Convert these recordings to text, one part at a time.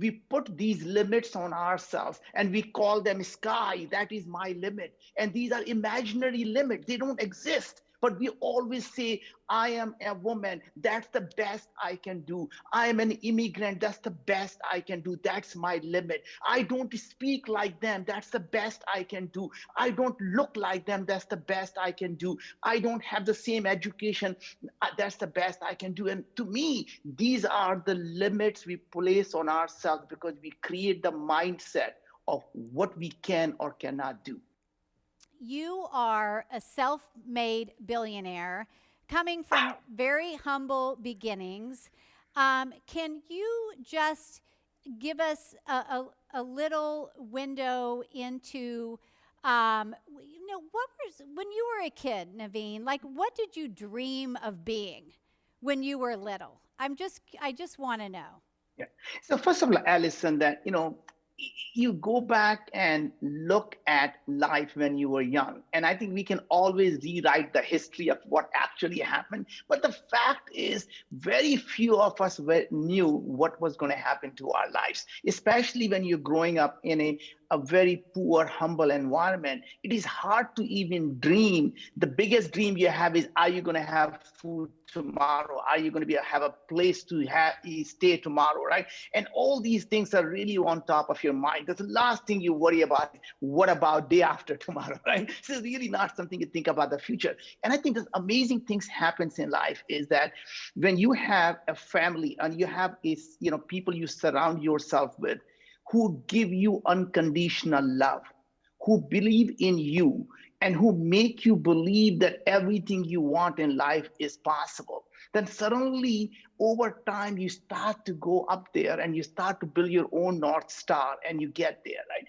We put these limits on ourselves and we call them sky. That is my limit. And these are imaginary limits. They don't exist. But we always say, I am a woman. That's the best I can do. I am an immigrant. That's the best I can do. That's my limit. I don't speak like them. That's the best I can do. I don't look like them. That's the best I can do. I don't have the same education. That's the best I can do. And to me, these are the limits we place on ourselves because we create the mindset of what we can or cannot do. You are a self-made billionaire coming from very humble beginnings. Can you just give us a little window into, what was when you were a kid, Naveen? Like, what did you dream of being when you were little? I just want to know. Yeah. So first of all, Allison, that you go back and look at life when you were young, and I think we can always rewrite the history of what actually happened. But the fact is, very few of us knew what was going to happen to our lives, especially when you're growing up in a very poor, humble environment. It is hard to even dream. The biggest dream you have is, are you going to have food tomorrow? Are you going to have a place to stay tomorrow, right? And all these things are really on top of your mind. That's the last thing you worry about. What about day after tomorrow, right? So it's really not something you think about the future. And I think this amazing things happens in life is that when you have a family and you have people you surround yourself with, who give you unconditional love, who believe in you, and who make you believe that everything you want in life is possible, then suddenly over time you start to go up there and you start to build your own North Star and you get there, right?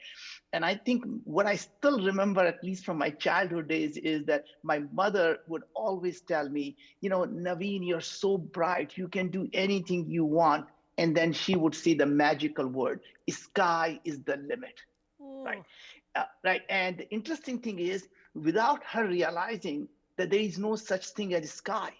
And I think what I still remember, at least from my childhood days, is that my mother would always tell me, Naveen, you're so bright, you can do anything you want. And then she would say the magical word, sky is the limit, right? Ooh. Right. And the interesting thing is, without her realizing that there is no such thing as sky.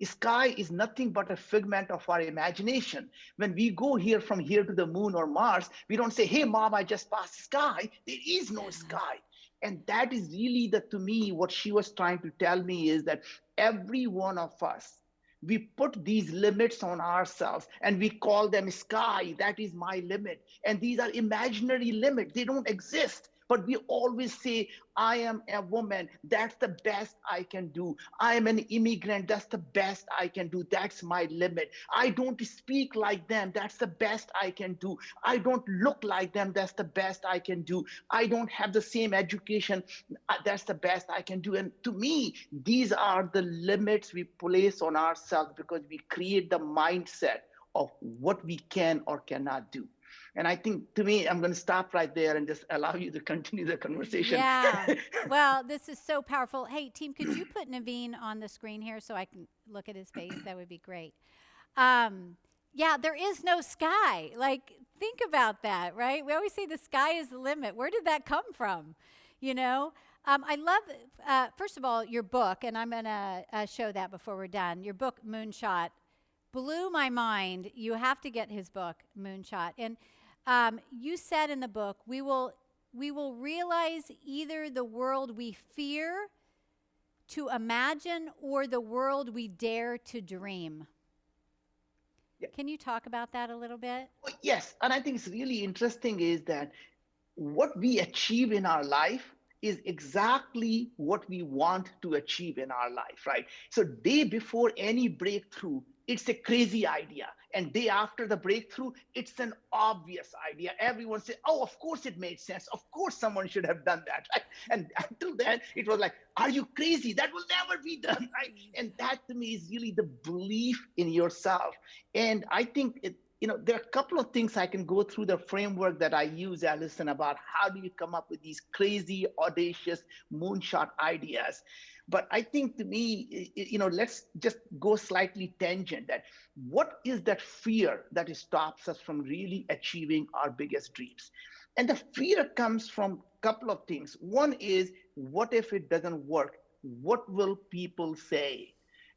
Sky is nothing but a figment of our imagination. When we go here from here to the moon or Mars, we don't say, hey, mom, I just passed sky. There is no sky. And that is really to me, what she was trying to tell me is that every one of us, we put these limits on ourselves and we call them sky. That is my limit. And these are imaginary limits. They don't exist. But we always say, I am a woman. That's the best I can do. I am an immigrant. That's the best I can do. That's my limit. I don't speak like them. That's the best I can do. I don't look like them. That's the best I can do. I don't have the same education. That's the best I can do. And to me, these are the limits we place on ourselves because we create the mindset of what we can or cannot do. And I think, to me, I'm going to stop right there and just allow you to continue the conversation. Yeah. Well, this is so powerful. Hey, team, could you put Naveen on the screen here so I can look at his face? That would be great. Yeah, there is no sky. Like, think about that, right? We always say the sky is the limit. Where did that come from? You know? I love, first of all, your book, and I'm going to show that before we're done. Your book, Moonshot, blew my mind. You have to get his book, Moonshot. And you said in the book, we will realize either the world we fear to imagine or the world we dare to dream. Yeah. Can you talk about that a little bit? Yes, and I think it's really interesting is that what we achieve in our life is exactly what we want to achieve in our life, right? So day before any breakthrough, it's a crazy idea. And day after the breakthrough, it's an obvious idea. Everyone says, oh, of course it made sense. Of course someone should have done that, right? And until then, it was like, are you crazy? That will never be done, right? And that to me is really the belief in yourself. And I think there are a couple of things I can go through the framework that I use, Allison, about how do you come up with these crazy, audacious moonshot ideas. But I think to me, let's just go slightly tangent that what is that fear that stops us from really achieving our biggest dreams? And the fear comes from a couple of things. One is, what if it doesn't work? What will people say?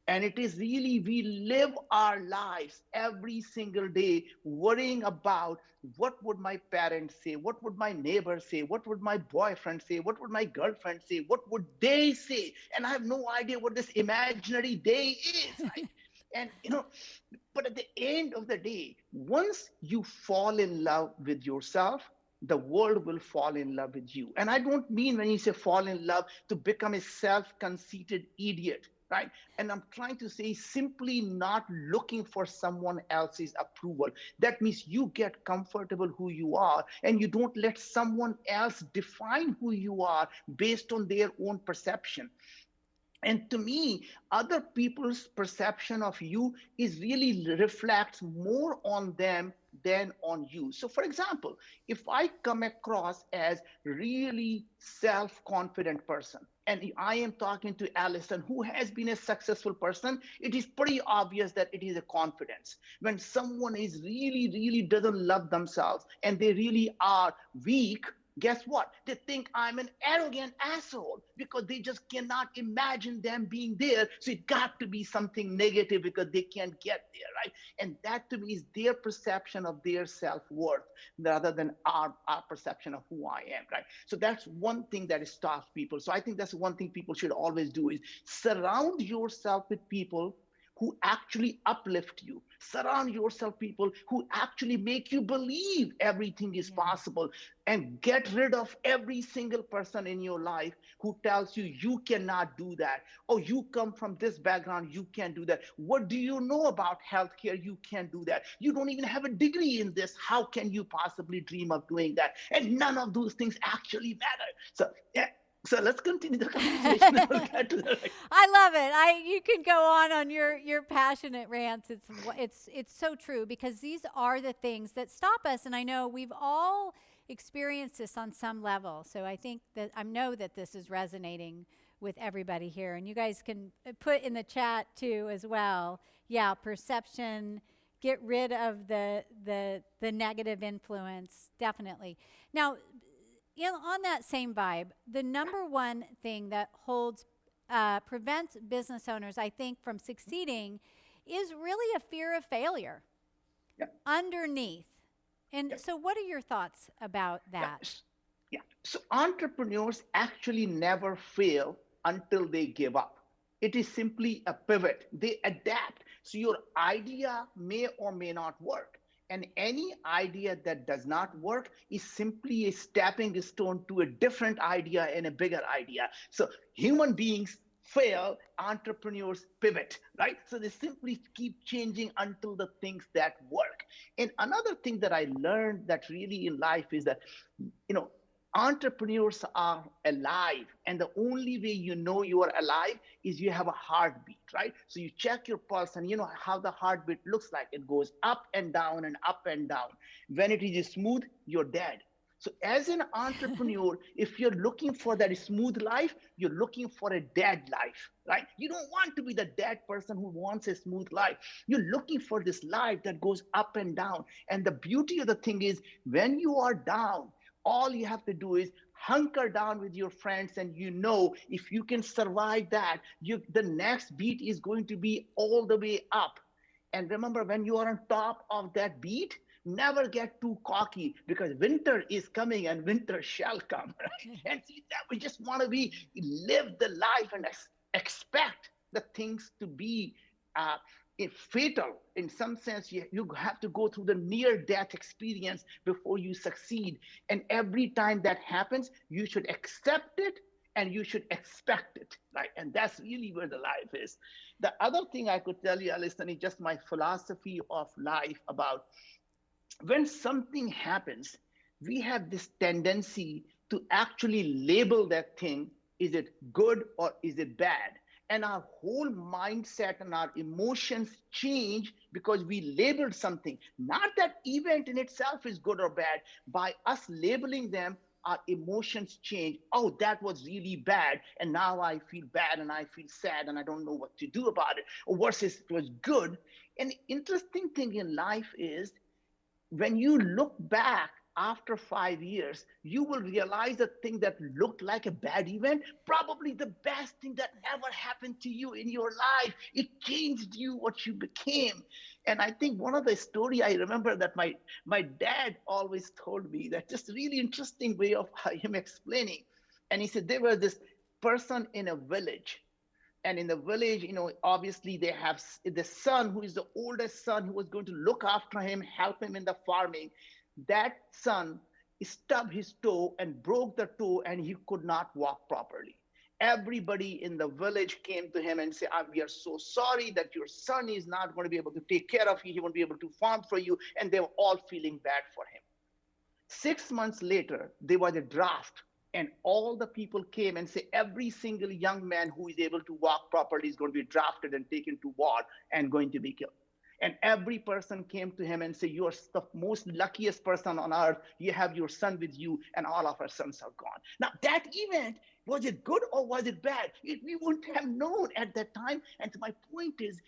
And it is really, we live our lives every single day worrying about what would my parents say, what would my neighbors say, what would my boyfriend say, what would my girlfriend say, what would they say? And I have no idea what this imaginary day is, right? And but at the end of the day, once you fall in love with yourself, the world will fall in love with you. And I don't mean when you say fall in love to become a self-conceited idiot, right? And I'm trying to say simply not looking for someone else's approval. That means you get comfortable who you are and you don't let someone else define who you are based on their own perception. And to me, other people's perception of you is really reflects more on them than on you. So for example, if I come across as really self-confident person, and I am talking to Allison, who has been a successful person, it is pretty obvious that it is a confidence. When someone is really, really doesn't love themselves and they really are weak, guess what? They think I'm an arrogant asshole because they just cannot imagine them being there. So it got to be something negative because they can't get there, right? And that to me is their perception of their self-worth rather than our perception of who I am, right? So that's one thing that stops people. So I think that's one thing people should always do is surround yourself with people who actually uplift you. Surround yourself people who actually make you believe everything is possible, and get rid of every single person in your life who tells you you cannot do that. Oh, you come from this background, you can't do that. What do you know about healthcare? You can't do that. You don't even have a degree in this. How can you possibly dream of doing that? And none of those things actually matter. So yeah, so let's continue the conversation. We'll get to that. I love it. I you can go on your passionate rants. It's so true because these are the things that stop us, and I know we've all experienced this on some level. So I know that this is resonating with everybody here, and you guys can put in the chat too as well. Yeah, perception. Get rid of the negative influence. Definitely. Now, on that same vibe, the number one thing that prevents business owners, I think, from succeeding is really a fear of failure underneath. And so what are your thoughts about that? Yeah. So entrepreneurs actually never fail until they give up. It is simply a pivot. They adapt. So your idea may or may not work. And any idea that does not work is simply a stepping stone to a different idea and a bigger idea. So human beings fail, entrepreneurs pivot, right? So they simply keep changing until the things that work. And another thing that I learned that really in life is that, entrepreneurs are alive, and the only way you know you are alive is you have a heartbeat, right? So you check your pulse, and you know how the heartbeat looks like. It goes up and down and up and down. When it is smooth, you're dead. So as an entrepreneur, if you're looking for that smooth life, you're looking for a dead life, right? You don't want to be the dead person who wants a smooth life. You're looking for this life that goes up and down. And the beauty of the thing is, when you are down, all you have to do is hunker down with your friends, and if you can survive that, the next beat is going to be all the way up. And remember, when you are on top of that beat, never get too cocky, because winter is coming and winter shall come, right? And see that we just want to live the life and expect the things to be fatal. In some sense, you have to go through the near-death experience before you succeed. And every time that happens, you should accept it and you should expect it, right? And that's really where the life is. The other thing I could tell you, Alison, is just my philosophy of life about when something happens, we have this tendency to actually label that thing. Is it good or is it bad? And our whole mindset and our emotions change because we labeled something. Not that event in itself is good or bad. By us labeling them, our emotions change. Oh, that was really bad. And now I feel bad and I feel sad and I don't know what to do about it. Or versus it was good. And the interesting thing in life is when you look back after 5 years, you will realize the thing that looked like a bad event, probably the best thing that ever happened to you in your life. It changed you, what you became. And I think one of the story I remember that my dad always told me, that just really interesting way of him explaining. And he said there was this person in a village, and in the village, obviously they have the son who is the oldest son who was going to look after him, help him in the farming. That son stubbed his toe and broke the toe, and he could not walk properly. Everybody in the village came to him and said, we are so sorry that your son is not going to be able to take care of you. He won't be able to farm for you. And they were all feeling bad for him. 6 months later, there was a draft, and all the people came and say every single young man who is able to walk properly is going to be drafted and taken to war and going to be killed. And every person came to him and said, you are the most luckiest person on earth. You have your son with you, and all of our sons are gone. Now, that event, was it good or was it bad? We wouldn't have known at that time. And my point is,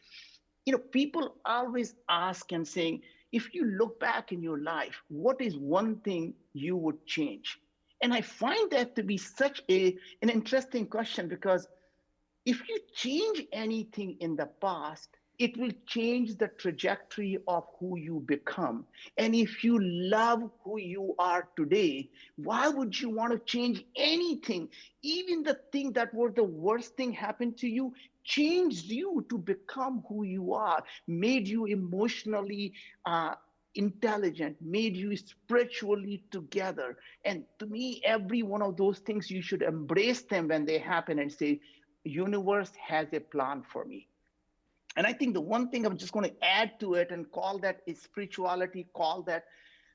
people always ask and saying, if you look back in your life, what is one thing you would change? And I find that to be such an interesting question, because if you change anything in the past, it will change the trajectory of who you become. And if you love who you are today, why would you want to change anything? Even the thing that was the worst thing happened to you changed you to become who you are, made you emotionally intelligent, made you spiritually together. And to me, every one of those things, you should embrace them when they happen and say, universe has a plan for me. And I think the one thing I'm just going to add to it, and call that is spirituality, call that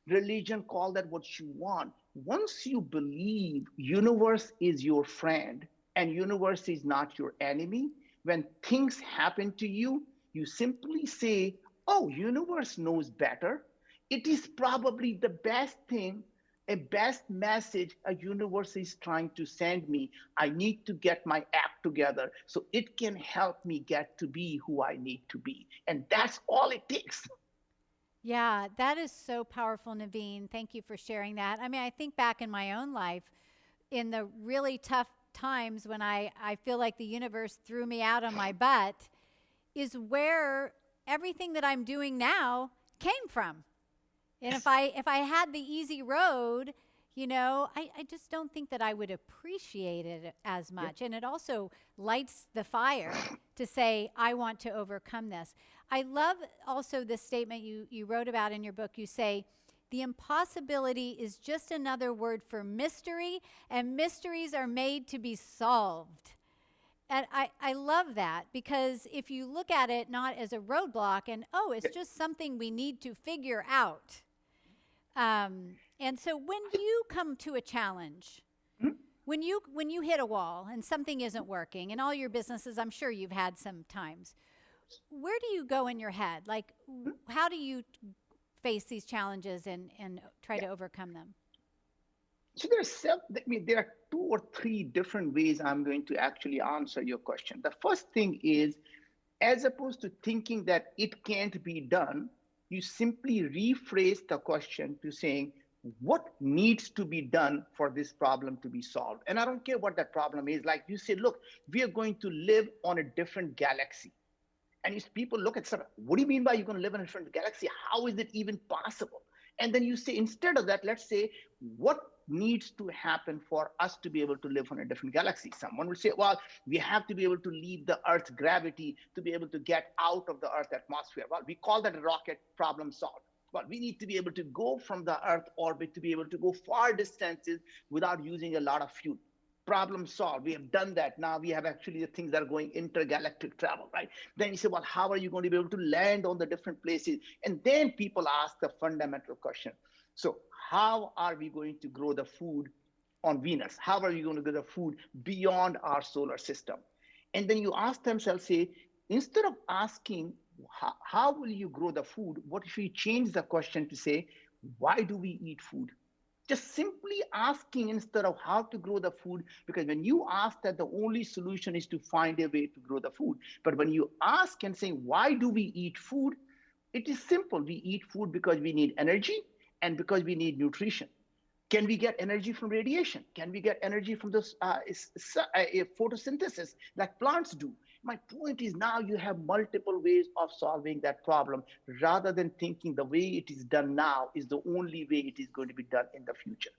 religion, call that what you want. Once you believe universe is your friend and universe is not your enemy, when things happen to you, you simply say, oh, universe knows better. It is probably the best thing, a best message a universe is trying to send me. I need to get my act together so it can help me get to be who I need to be. And that's all it takes. Yeah, that is so powerful, Naveen. Thank you for sharing that. I mean, I think back in my own life, in the really tough times when I feel like the universe threw me out on my butt, is where everything that I'm doing now came from. And if I had the easy road, I just don't think that I would appreciate it as much. And it also lights the fire to say, I want to overcome this. I love also the statement you wrote about in your book. You say, the impossibility is just another word for mystery, and mysteries are made to be solved. And I love that, because if you look at it not as a roadblock and, oh, it's just something we need to figure out. And so when you come to a challenge, when you hit a wall and something isn't working, and all your businesses, I'm sure you've had some times, where do you go in your head? Like, how do you face these challenges and try to overcome them? So there are 2 or 3 different ways I'm going to actually answer your question. The first thing is, as opposed to thinking that it can't be done, you simply rephrase the question to saying, what needs to be done for this problem to be solved? And I don't care what that problem is. Like you say, look, we are going to live on a different galaxy. And if people look at something, what do you mean by you're going to live in a different galaxy? How is it even possible? And then you say, instead of that, let's say, what needs to happen for us to be able to live on a different galaxy? Someone will say, well, we have to be able to leave the Earth's gravity to be able to get out of the Earth's atmosphere. Well, we call that a rocket, problem solved. Well, we need to be able to go from the Earth orbit to be able to go far distances without using a lot of fuel. Problem solved. We have done that. Now we have actually the things that are going intergalactic travel, right? Then you say, well, how are you going to be able to land on the different places? And then people ask the fundamental question. So how are we going to grow the food on Venus? How are you going to grow the food beyond our solar system? And then you ask themselves, say, instead of asking, how will you grow the food? What if we change the question to say, why do we eat food? Just simply asking instead of how to grow the food, because when you ask that, the only solution is to find a way to grow the food. But when you ask and say, why do we eat food? It is simple. We eat food because we need energy, and because we need nutrition. Can we get energy from radiation? Can we get energy from this photosynthesis like plants do? My point is now you have multiple ways of solving that problem rather than thinking the way it is done now is the only way it is going to be done in the future.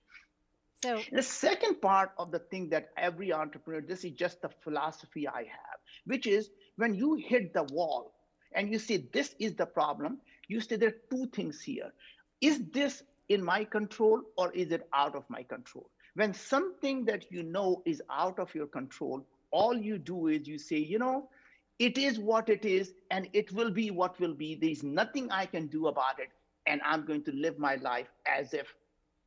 So The second part of the thing that every entrepreneur, this is just the philosophy I have, which is when you hit the wall and you say, this is the problem, you say there are two things here. Is this in my control or is it out of my control? When something that you know is out of your control, all you do is you say, it is what it is and it will be what will be. There's nothing I can do about it. And I'm going to live my life as if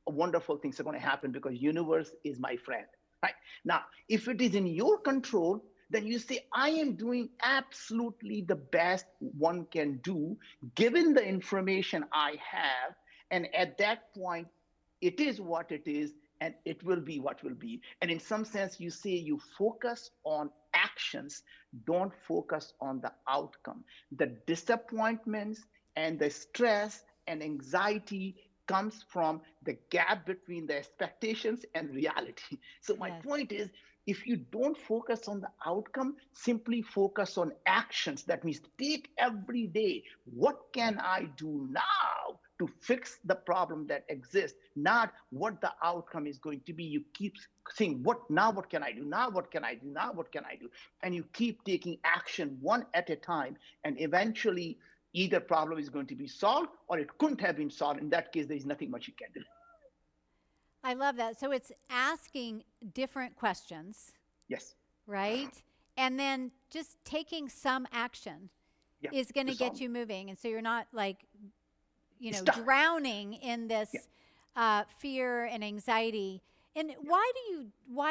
wonderful things are going to happen because universe is my friend. Right now, if it is in your control, then you say, I am doing absolutely the best one can do given the information I have. And at that point, it is what it is and it will be what will be. And in some sense, you say you focus on actions, don't focus on the outcome. The disappointments and the stress and anxiety comes from the gap between the expectations and reality. So my yes. point is, if you don't focus on the outcome, simply focus on actions. That means take every day, what can I do now to fix the problem that exists, not what the outcome is going to be. You keep saying, what can I do? Now, what can I do? Now, what can I do? And you keep taking action one at a time. And eventually, either problem is going to be solved or it couldn't have been solved. In that case, there is nothing much you can do. I love that. So it's asking different questions, Yes. right? And then just taking some action Yeah. is going to To solve get you moving. And so you're not like, stuff. drowning in this Yeah. fear and anxiety. And why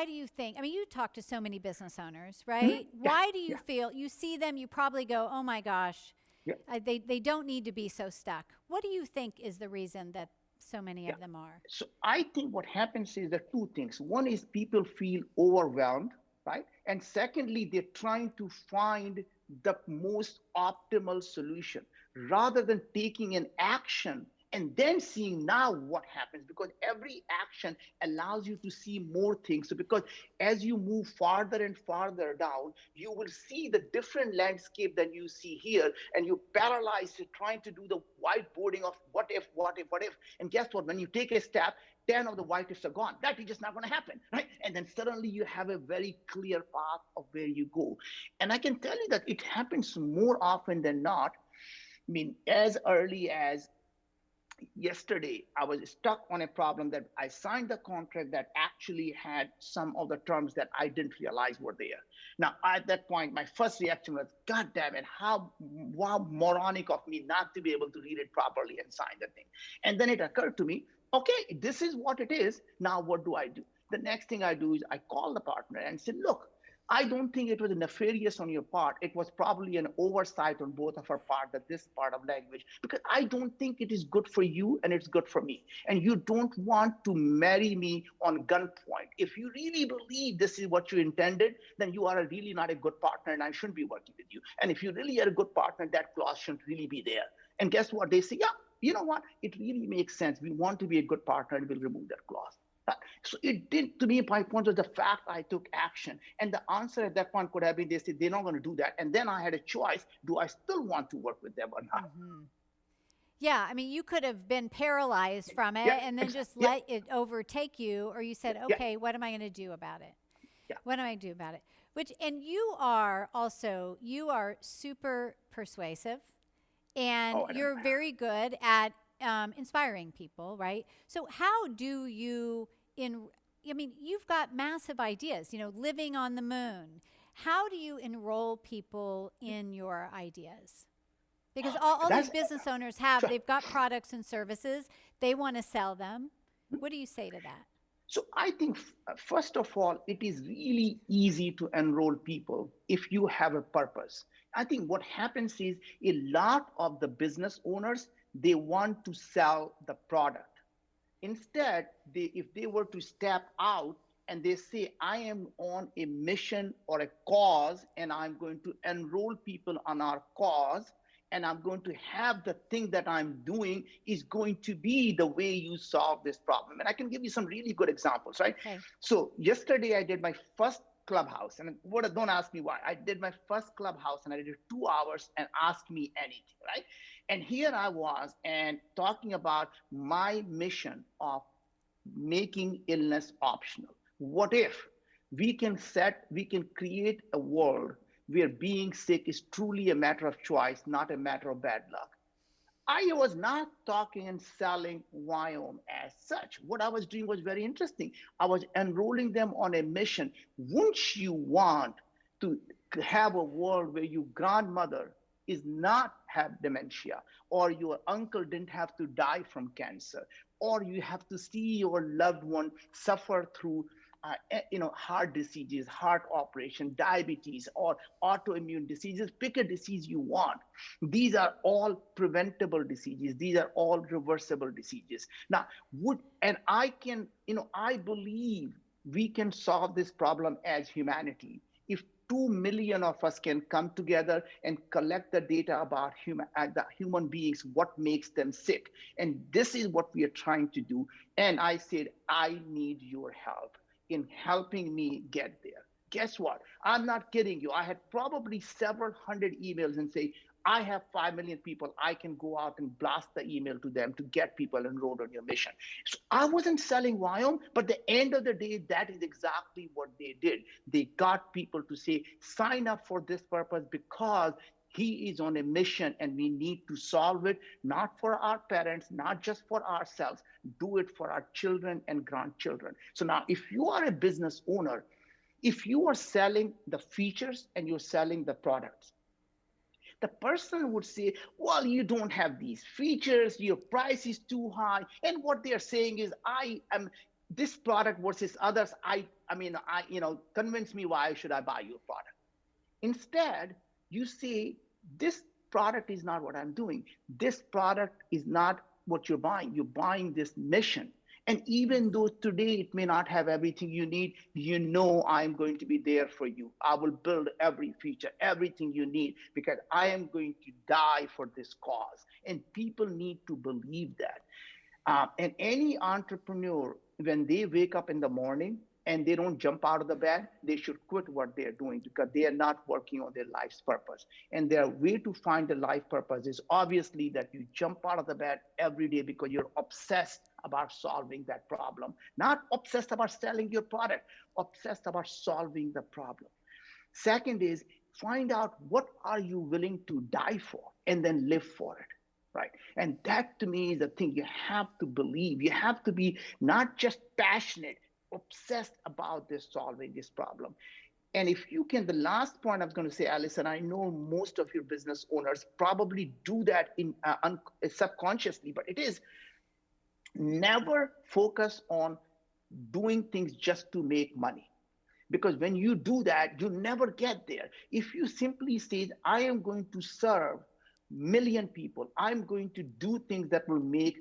do you think, I mean, you talk to so many business owners, right? Mm-hmm. Yeah. Why do you Yeah. feel, you see them, you probably go, oh my gosh, Yeah. they don't need to be so stuck. What do you think is the reason that so many Yeah. of them are? So I think what happens is there are two things. One is people feel overwhelmed, right? And secondly, they're trying to find the most optimal solution rather than taking an action and then seeing now what happens, because every action allows you to see more things. So because as you move farther and farther down, you will see the different landscape than you see here, and you paralyze trying to do the whiteboarding of what if, what if, what if. And guess what? When you take a step, 10 of the white ifs are gone. That is just not going to happen, right? And then suddenly you have a very clear path of where you go. And I can tell you that it happens more often than not. I mean, as early as yesterday, I was stuck on a problem that I signed the contract that actually had some of the terms that I didn't realize were there. Now, at that point, my first reaction was, God damn it, how moronic of me not to be able to read it properly and sign the thing. And then it occurred to me, okay, this is what it is. Now, what do I do? The next thing I do is I call the partner and say, look, I don't think it was nefarious on your part. It was probably an oversight on both of our part, that this part of language, because I don't think it is good for you and it's good for me. And you don't want to marry me on gunpoint. If you really believe this is what you intended, then you are really not a good partner and I shouldn't be working with you. And if you really are a good partner, that clause shouldn't really be there. And guess what? They say, yeah, you know what? It really makes sense. We want to be a good partner and we'll remove that clause. So it did, to me, my point was the fact I took action. And the answer at that point could have been, they said, they're not going to do that. And then I had a choice. Do I still want to work with them or not? Mm-hmm. Yeah, I mean, you could have been paralyzed from it Yeah, and then just yeah, let it overtake you, or you said, yeah, okay, what am I going to do about it? yeah. What am I going to do about it? Which, and you are also, you are super persuasive and Oh, I don't you're know. very good at inspiring people, right? So how do you I mean, you've got massive ideas, living on the moon. How do you enroll people in your ideas? Because all these That's business owners sure. they've got products and services, they want to sell them. What do you say to that? So I think, first of all, it is really easy to enroll people if you have a purpose. I think what happens is a lot of the business owners, they want to sell the product. Instead, if they were to step out and they say, I am on a mission or a cause, and I'm going to enroll people on our cause, and I'm going to have the thing that I'm doing is going to be the way you solve this problem. And I can give you some really good examples, right? Okay. So yesterday I did my first clubhouse, and don't ask me why. I did my first clubhouse and I did 2 hours and ask me anything, right? And here I was and talking about my mission of making illness optional. What if we can create a world where being sick is truly a matter of choice, not a matter of bad luck? I was not talking and selling Viome as such. What I was doing was very interesting. I was enrolling them on a mission. Wouldn't you want to have a world where your grandmother is not have dementia, or your uncle didn't have to die from cancer, or you have to see your loved one suffer through heart diseases, heart operation, diabetes, or autoimmune diseases? Pick a disease you want. These are all preventable diseases. These are all reversible diseases. Now, I believe we can solve this problem as humanity if 2 million of us can come together and collect the data about the human beings, what makes them sick. And this is what we are trying to do. And I said, I need your help in helping me get there. Guess what? I'm not kidding you. I had probably several hundred emails and say, I have 5 million people. I can go out and blast the email to them to get people enrolled on your mission. So I wasn't selling Viome, but at the end of the day, that is exactly what they did. They got people to say, sign up for this purpose because he is on a mission and we need to solve it, not for our parents, not just for ourselves, do it for our children and grandchildren. So now, if you are a business owner, if you are selling the features and you're selling the products, the person would say, well, you don't have these features, your price is too high. And what they're saying is, I am this product versus others. Convince me, why should I buy your product? Instead, you say, this product is not what I'm doing. This product is not what you're buying. You're buying this mission. And even though today it may not have everything you need, I'm going to be there for you. I will build every feature, everything you need, because I am going to die for this cause. And people need to believe that. And any entrepreneur, when they wake up in the morning and they don't jump out of the bed, they should quit what they're doing because they are not working on their life's purpose. And their way to find the life purpose is obviously that you jump out of the bed every day because you're obsessed about solving that problem, not obsessed about selling your product, obsessed about solving the problem. Second is find out what are you willing to die for and then live for it. Right. And that to me is the thing you have to believe. You have to be not just passionate, obsessed about this solving this problem. And if you can, the last point I was going to say, Alice, and I know most of your business owners probably do that in subconsciously, but it is never focus on doing things just to make money. Because when you do that, you never get there. If you simply say, I am going to serve million people, I'm going to do things that will make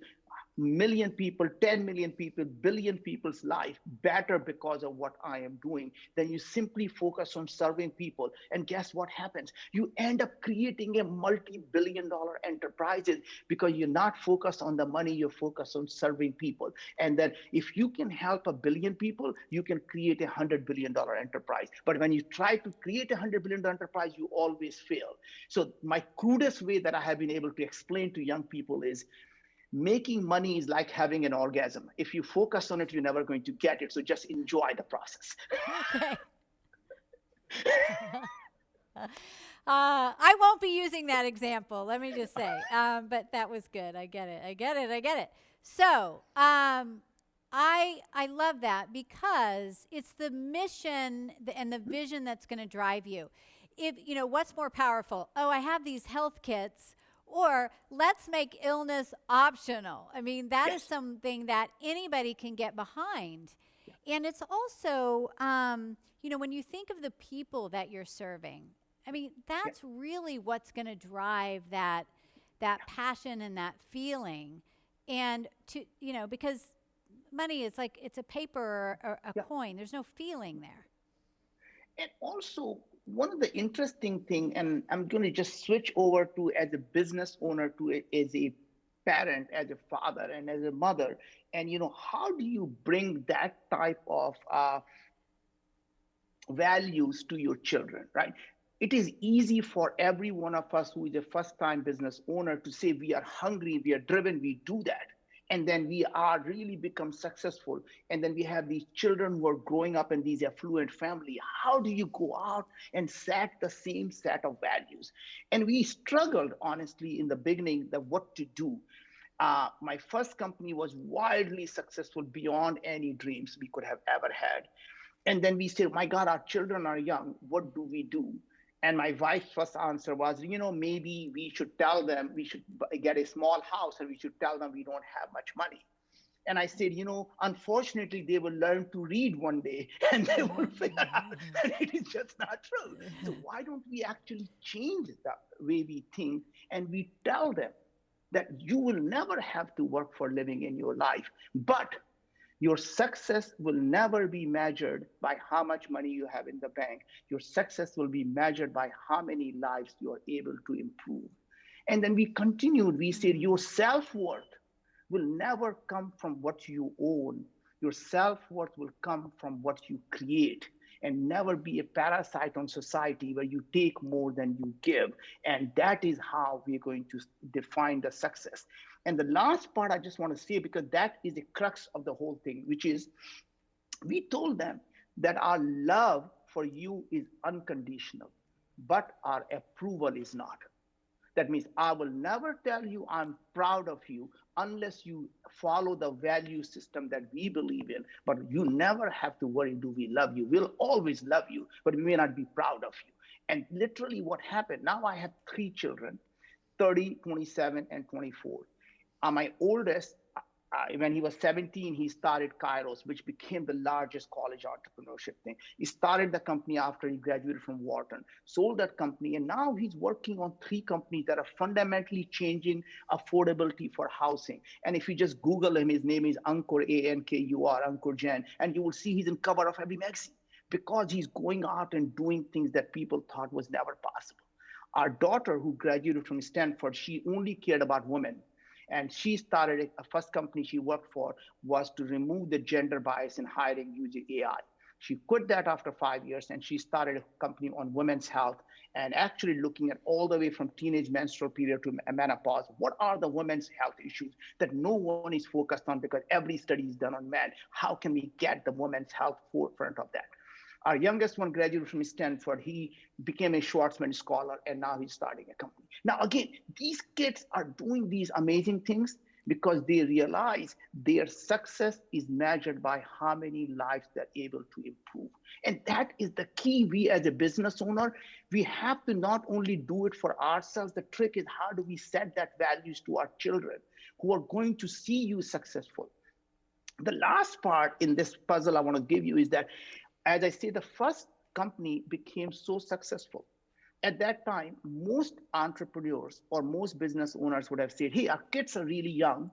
million people, 10 million people, billion people's life better because of what I am doing, then you simply focus on serving people. And guess what happens? You end up creating a multi-billion-dollar enterprises because you're not focused on the money, you're focused on serving people. And then if you can help a billion people, you can create $100 billion enterprise. But when you try to create $100 billion enterprise, you always fail. So my crudest way that I have been able to explain to young people is, making money is like having an orgasm. If you focus on it, you're never going to get it. So just enjoy the process. Okay. I won't be using that example, let me just say. But that was good. I get it. So I love that because it's the mission and the vision that's going to drive you. What's more powerful? Oh, I have these health kits. Or let's make illness optional. I mean, that is something that anybody can get behind. Yeah. And it's also, when you think of the people that you're serving, I mean, that's really what's going to drive that passion and that feeling. And because money is like, it's a paper or a coin. There's no feeling there. And also, one of the interesting thing, and I'm going to just switch over to as a business owner to as a parent, as a father, and as a mother, and how do you bring that type of values to your children, right? It is easy for every one of us who is a first time business owner to say we are hungry, we are driven, we do that. And then we are really become successful. And then we have these children who are growing up in these affluent family. How do you go out and set the same set of values? And we struggled honestly in the beginning that what to do. My first company was wildly successful beyond any dreams we could have ever had. And then we said, my God, our children are young. What do we do? And my wife's first answer was, maybe we should tell them we should get a small house and we should tell them we don't have much money. And I said, unfortunately, they will learn to read one day and they will figure out that it is just not true. So why don't we actually change the way we think and we tell them that you will never have to work for a living in your life, but your success will never be measured by how much money you have in the bank. Your success will be measured by how many lives you are able to improve. And then we continued, we said, your self worth will never come from what you own. Your self worth will come from what you create, and never be a parasite on society where you take more than you give. And that is how we're going to define the success. And the last part I just want to say, because that is the crux of the whole thing, which is we told them that our love for you is unconditional, but our approval is not. That means I will never tell you I'm proud of you unless you follow the value system that we believe in. But you never have to worry, do we love you? We'll always love you, but we may not be proud of you. And literally what happened, now I have three children, 30, 27, and 24. My oldest, when he was 17, he started Kairos, which became the largest college entrepreneurship thing. He started the company after he graduated from Wharton, sold that company, and now he's working on three companies that are fundamentally changing affordability for housing. And if you just Google him, his name is Ankur, Ankur, Ankur Jain, and you will see he's in cover of every magazine because he's going out and doing things that people thought was never possible. Our daughter, who graduated from Stanford, she only cared about women. And she started a first company she worked for was to remove the gender bias in hiring using AI. She quit that after 5 years and she started a company on women's health and actually looking at all the way from teenage menstrual period to menopause. What are the women's health issues that no one is focused on because every study is done on men? How can we get the women's health forefront of that? Our youngest one graduated from Stanford. He became a Schwarzman scholar, and now he's starting a company. Now, again, these kids are doing these amazing things because they realize their success is measured by how many lives they're able to improve. And that is the key. We, as a business owner, we have to not only do it for ourselves. The trick is how do we set that values to our children who are going to see you successful. The last part in this puzzle I want to give you is that, as I say, the first company became so successful. At that time, most entrepreneurs or most business owners would have said, hey, our kids are really young.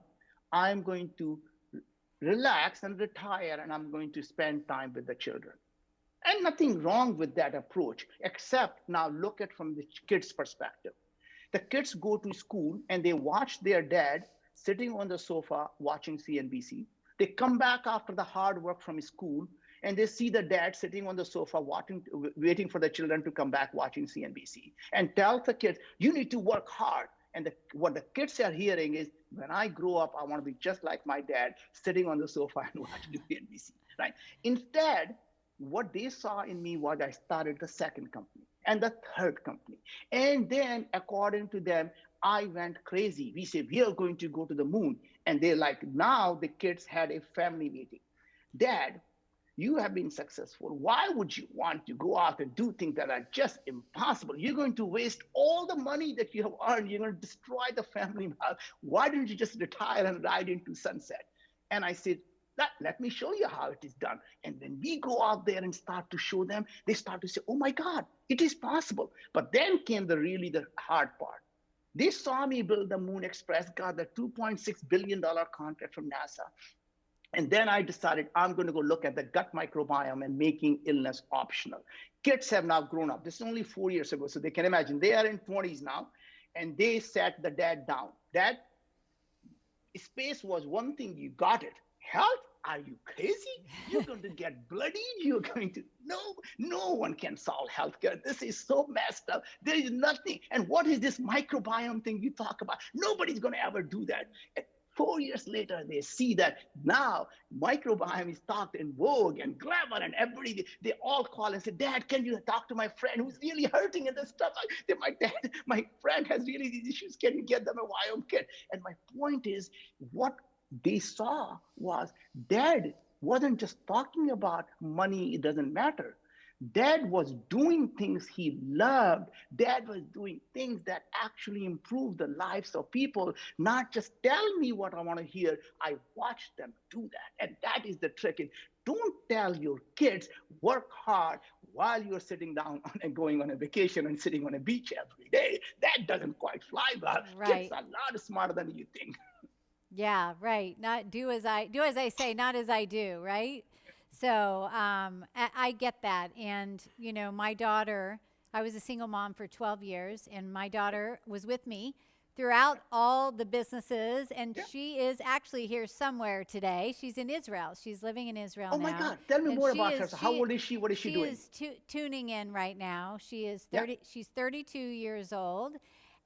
I'm going to relax and retire, and I'm going to spend time with the children. And nothing wrong with that approach, except now look at from the kids' perspective. The kids go to school and they watch their dad sitting on the sofa watching CNBC. They come back after the hard work from school and they see the dad sitting on the sofa waiting for the children to come back watching CNBC, and tells the kids, you need to work hard. And what the kids are hearing is, when I grow up, I want to be just like my dad, sitting on the sofa and watching CNBC, right? Instead, what they saw in me was I started the second company and the third company. And then, according to them, I went crazy. We said, we are going to go to the moon. And they're like, now the kids had a family meeting. Dad, you have been successful. Why would you want to go out and do things that are just impossible? You're going to waste all the money that you have earned. You're going to destroy the family. Why don't you just retire and ride into sunset? And I said, let me show you how it is done. And when we go out there and start to show them, they start to say, oh my God, it is possible. But then came the hard part. They saw me build the Moon Express, got the $2.6 billion contract from NASA. And then I decided I'm going to go look at the gut microbiome and making illness optional. Kids have now grown up. This is only 4 years ago. So they can imagine they are in 20s now. And they sat the dad down. Dad, space was one thing, you got it. Health? Are you crazy? You're going to get bloody. You're going to, no one can solve healthcare. This is so messed up. There is nothing. And what is this microbiome thing you talk about? Nobody's going to ever do that. And 4 years later, they see that now microbiome is talked in vogue and glamour, and everybody, they all call and say, Dad, can you talk to my friend who's really hurting and this stuff? My dad, my friend has really these issues. Can you get them a Viome kit? And my point is, what they saw was Dad wasn't just talking about money, it doesn't matter. Dad was doing things he loved. Dad was doing things that actually improved the lives of people, not just tell me what I want to hear. I watched them do that. And that is the trick. And don't tell your kids, work hard while you're sitting down and going on a vacation and sitting on a beach every day. That doesn't quite fly well. Right. Kids are a lot smarter than you think. Yeah, right. Not do as I say, not as I do, right? So I get that. And, you know, my daughter, I was a single mom for 12 years, and my daughter was with me throughout all the businesses. And she is actually here somewhere today. She's in Israel. She's living in Israel now. Oh, my God. Tell me more about her. So how old is she? What is she doing? She is tuning in right now. She is 30. She's 32 years old.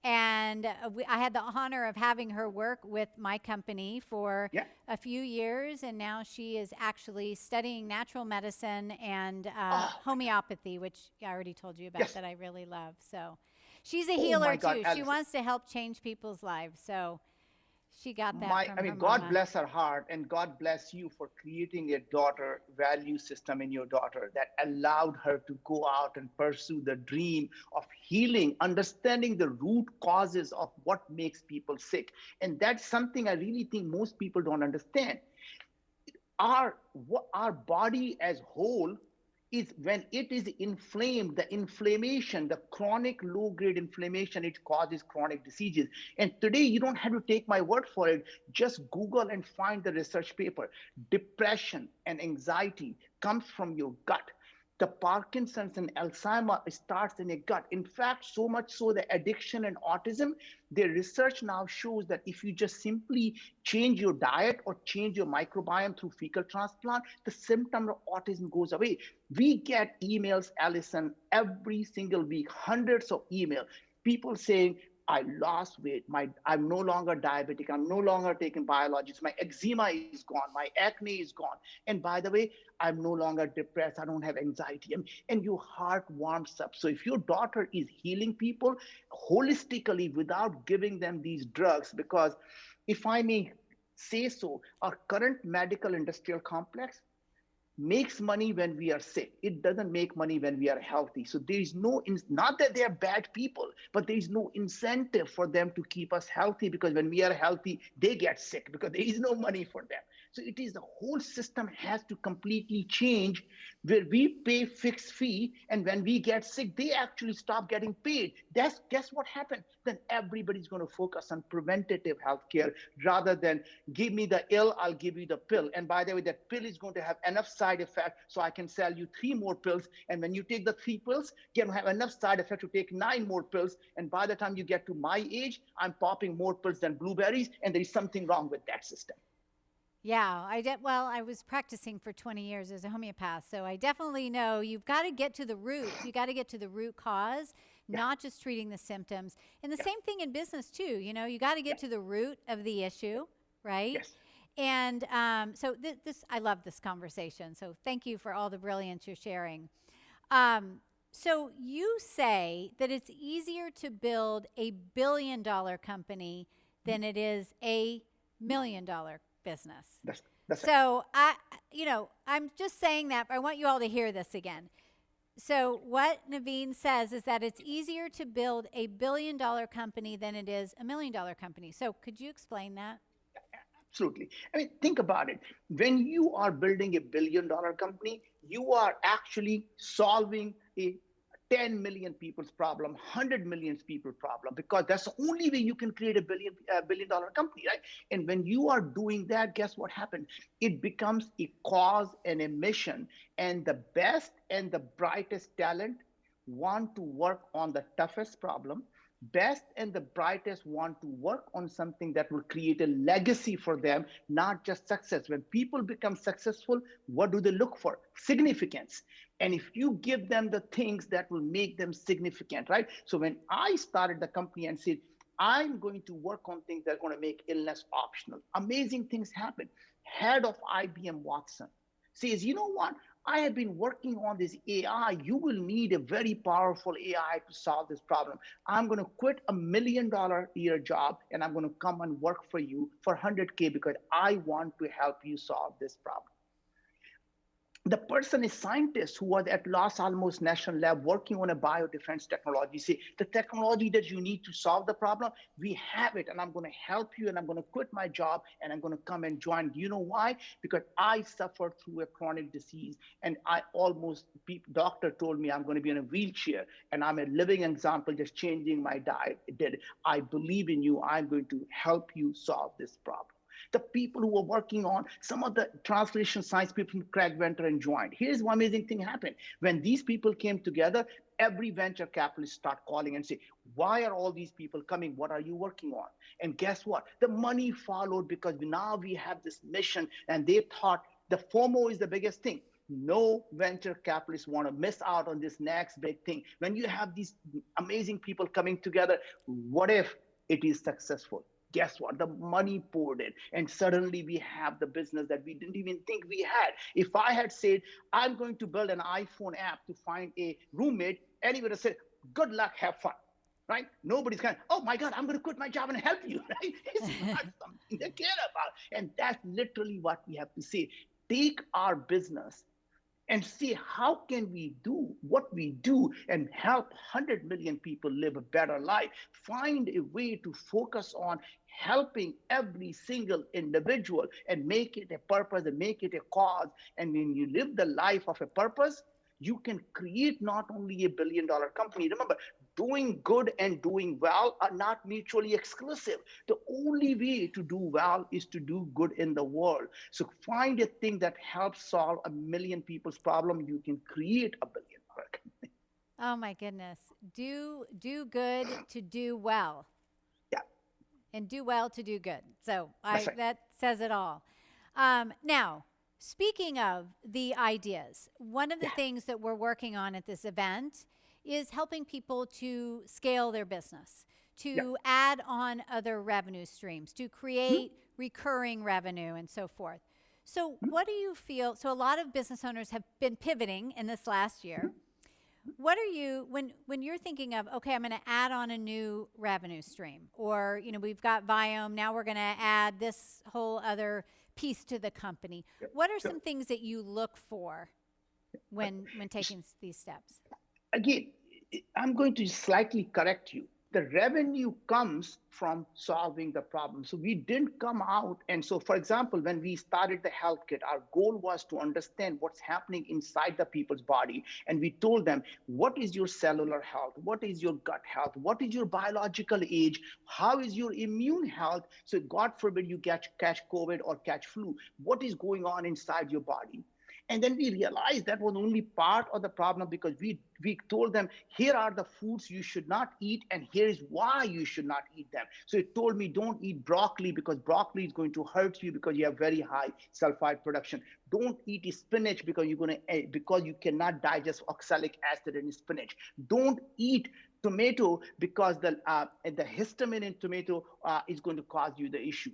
And I had the honor of having her work with my company for a few years. And now she is actually studying natural medicine and homeopathy, which I already told you about that I really love. So she's a healer too. Allison. She wants to help change people's lives. So she got that from her God mama. bless her heart, and God bless you for creating a daughter value system in your daughter that allowed her to go out and pursue the dream of healing, understanding the root causes of what makes people sick. And that's something I really think most people don't understand. Our body as whole is when it is inflamed, the inflammation, the chronic low-grade inflammation, it causes chronic diseases. And today, you don't have to take my word for it. Just Google and find the research paper. Depression and anxiety comes from your gut. The Parkinson's and Alzheimer starts in a gut. In fact, so much so the addiction and autism, the research now shows that if you just simply change your diet or change your microbiome through fecal transplant, the symptom of autism goes away. We get emails, Allison, every single week, hundreds of emails, people saying, I lost weight. I'm no longer diabetic. I'm no longer taking biologics. My eczema is gone. My acne is gone. And by the way, I'm no longer depressed. I don't have anxiety. And your heart warms up. So if your daughter is healing people holistically without giving them these drugs, because if I may say so, our current medical industrial complex makes money when we are sick. It doesn't make money when we are healthy. So there is not that they are bad people, but there is no incentive for them to keep us healthy, because when we are healthy, they get sick because there is no money for them. So it is the whole system has to completely change, where we pay fixed fee, and when we get sick, they actually stop getting paid. Guess what happened? Then everybody's going to focus on preventative healthcare rather than give me the ill, I'll give you the pill. And by the way, that pill is going to have enough side effect so I can sell you 3 more pills. And when you take the 3 pills, you can have enough side effect to take 9 more pills. And by the time you get to my age, I'm popping more pills than blueberries, and there is something wrong with that system. Yeah, I did. Well, I was practicing for 20 years as a homeopath, so I definitely know you've got to get to the root. You got to get to the root cause, not just treating the symptoms. And the same thing in business too. You know, you got to get to the root of the issue, right? Yes. And so this, I love this conversation. So thank you for all the brilliance you're sharing. So you say that it's easier to build a $1 billion company than it is a $1 million business. That's so I'm just saying that, but I want you all to hear this again. So what Naveen says is that it's easier to build a $1 billion company than it is a $1 million company. So could you explain that? Absolutely. I mean, think about it. When you are building a $1 billion company, you are actually solving a 10 million people's problem, 100 million people's problem, because that's the only way you can create a billion dollar company, right? And when you are doing that, guess what happens? It becomes a cause and a mission. And the best and the brightest talent want to work on the toughest problem. Best and the brightest want to work on something that will create a legacy for them, not just success. When people become successful, what do they look for? Significance. And if you give them the things that will make them significant, right? So when I started the company and said, I'm going to work on things that are going to make illness optional, amazing things happen. Head of IBM Watson says, you know what? I have been working on this AI. You will need a very powerful AI to solve this problem. I'm going to quit $1 million a year job and I'm going to come and work for you for 100K because I want to help you solve this problem. The person is scientist who was at Los Alamos National Lab working on a biodefense technology. Say, the technology that you need to solve the problem, we have it, and I'm going to help you, and I'm going to quit my job, and I'm going to come and join. Do you know why? Because I suffered through a chronic disease, and doctor told me I'm going to be in a wheelchair, and I'm a living example, just changing my diet. It did. I believe in you. I'm going to help you solve this problem. The people who were working on some of the translation science people from Craig Venter and joined. Here's one amazing thing happened. When these people came together, every venture capitalist start calling and say, why are all these people coming? What are you working on? And guess what? The money followed because now we have this mission, and they thought the FOMO is the biggest thing. No venture capitalists want to miss out on this next big thing. When you have these amazing people coming together, what if it is successful? Guess what? The money poured in, and suddenly we have the business that we didn't even think we had. If I had said, I'm going to build an iPhone app to find a roommate, anyone would have said, good luck, have fun, right? Nobody's going, oh my God, I'm going to quit my job and help you, right? It's not something they care about. And that's literally what we have to say. Take our business and see how can we do what we do and help 100 million people live a better life. Find a way to focus on helping every single individual and make it a purpose and make it a cause. And when you live the life of a purpose, you can create not only a billion-dollar company. Remember, doing good and doing well are not mutually exclusive. The only way to do well is to do good in the world. So find a thing that helps solve 1 million people's problem. You can create a billion-dollar company. Oh my goodness. Do good to do well. Yeah. And do well to do good. So Right. that says it all. Now, speaking of the ideas, one of the things that we're working on at this event is helping people to scale their business, to add on other revenue streams, to create recurring revenue and so forth. So what do you feel? So a lot of business owners have been pivoting in this last year. What are you, when you're thinking of, okay, I'm going to add on a new revenue stream, or, we've got Viome, now we're going to add this whole other piece to the company. What are some things that you look for when taking these steps? Again, I'm going to slightly correct you. The revenue comes from solving the problem. So we didn't come out. And so, for example, when we started the health kit, our goal was to understand what's happening inside the people's body. And we told them, what is your cellular health? What is your gut health? What is your biological age? How is your immune health? So God forbid you catch COVID or catch flu. What is going on inside your body? And then we realized that was only part of the problem, because we told them, here are the foods you should not eat, and here is why you should not eat them. So it told me, don't eat broccoli because broccoli is going to hurt you because you have very high sulfide production. Don't eat spinach because you cannot digest oxalic acid in spinach. Don't eat tomato because the histamine in tomato is going to cause you the issue.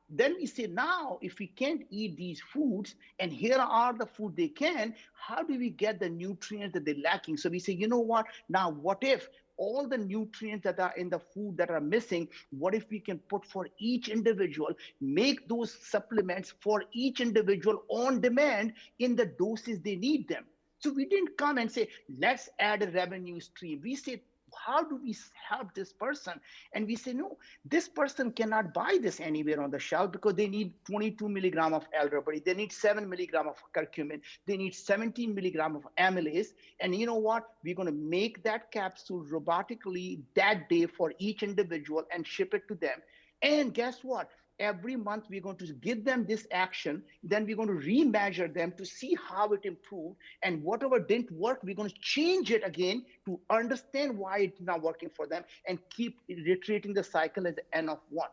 Then we say, now, if we can't eat these foods, and here are the food they can, how do we get the nutrients that they're lacking? So we say, you know what? Now, what if all the nutrients that are in the food that are missing, what if we can put for each individual, make those supplements for each individual on demand in the doses they need them? So we didn't come and say, let's add a revenue stream. We said, how do we help this person? And we say, no, this person cannot buy this anywhere on the shelf because they need 22 milligram of elderberry, they need 7 milligram of curcumin, they need 17 milligram of amylase. And you know what, we're going to make that capsule robotically that day for each individual and ship it to them. And guess what? Every month we're going to give them this action, then we're going to remeasure them to see how it improved, and whatever didn't work, we're going to change it again to understand why it's not working for them and keep reiterating the cycle at the end of one.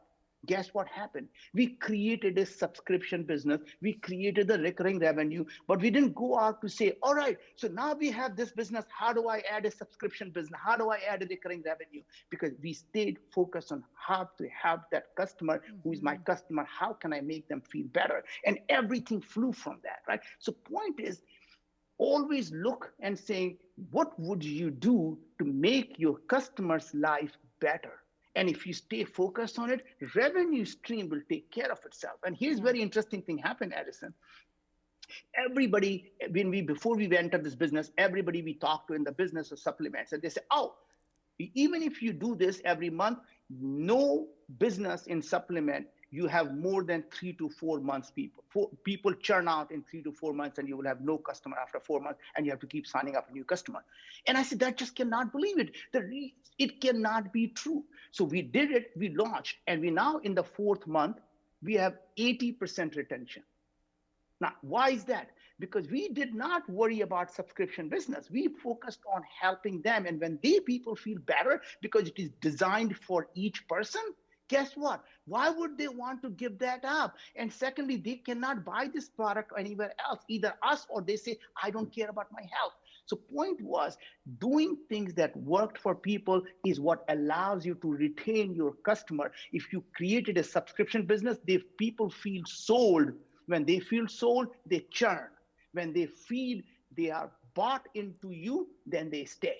Guess what happened? We created a subscription business. We created the recurring revenue, but we didn't go out to say, all right, so now we have this business. How do I add a subscription business? How do I add a recurring revenue? Because we stayed focused on how to help that customer who is my customer. How can I make them feel better? And everything flew from that, right? So point is, always look and say, what would you do to make your customer's life better? And if you stay focused on it, revenue stream will take care of itself. And here's very interesting thing happened, Allison. Everybody, before we entered this business, everybody we talked to in the business of supplements, and they say, oh, even if you do this every month, no business in supplement, you have more than 3 to 4 months people churn out in 3 to 4 months, and you will have no customer after 4 months, and you have to keep signing up a new customer. And I said, that just cannot believe it. It cannot be true. So we did it, we launched, and we now in the 4th month, we have 80% retention. Now, why is that? Because we did not worry about subscription business. We focused on helping them. And when people feel better because it is designed for each person, guess what? Why would they want to give that up? And secondly, they cannot buy this product anywhere else, either us or they say, I don't care about my health. So point was, doing things that worked for people is what allows you to retain your customer. If you created a subscription business, people feel sold. When they feel sold, they churn. When they feel they are bought into you, then they stay.